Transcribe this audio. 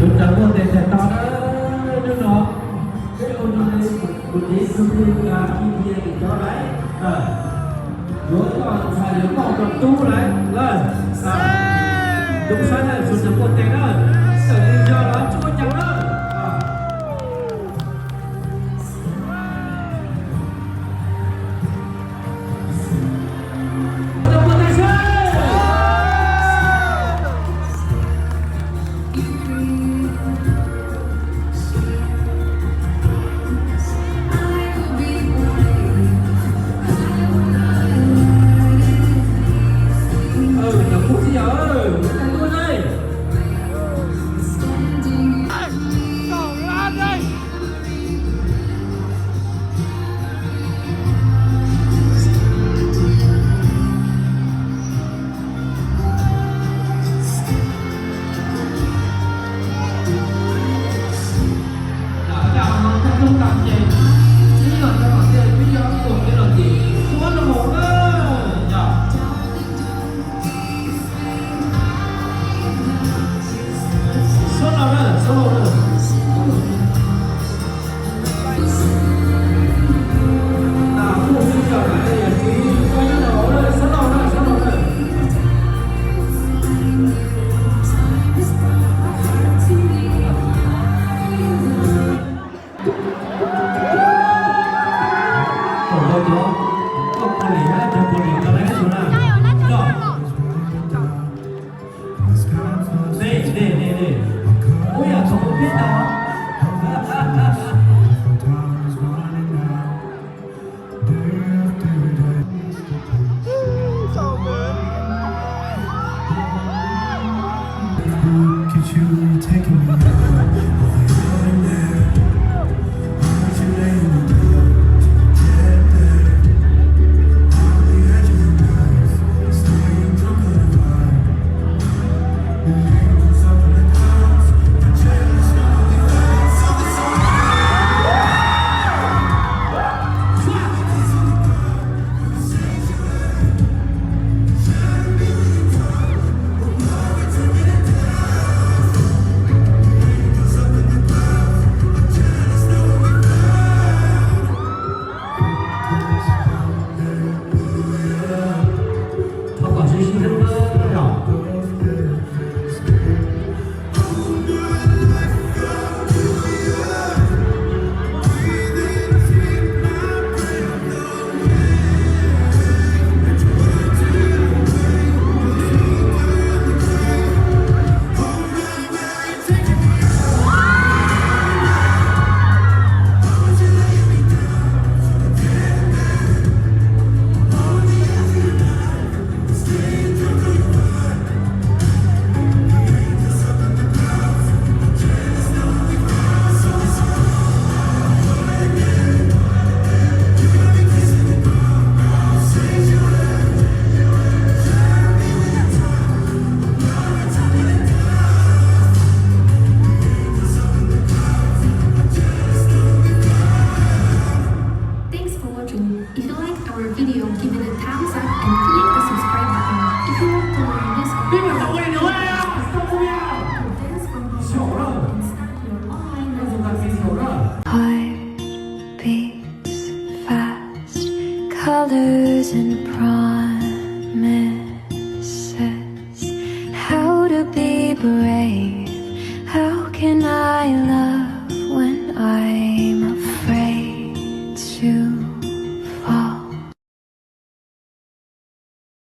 Chúng ta muốn để to đó đứa nó cái ôn nó đây một tí không thương là khi kia thì cho đấy rồi còn phải nếu còn cầm tu đấy rồi đúng sai này chúng ta muốn thế đó xử lý cho nó chúa chẳng đó colors and promises. How to be brave? How can I love?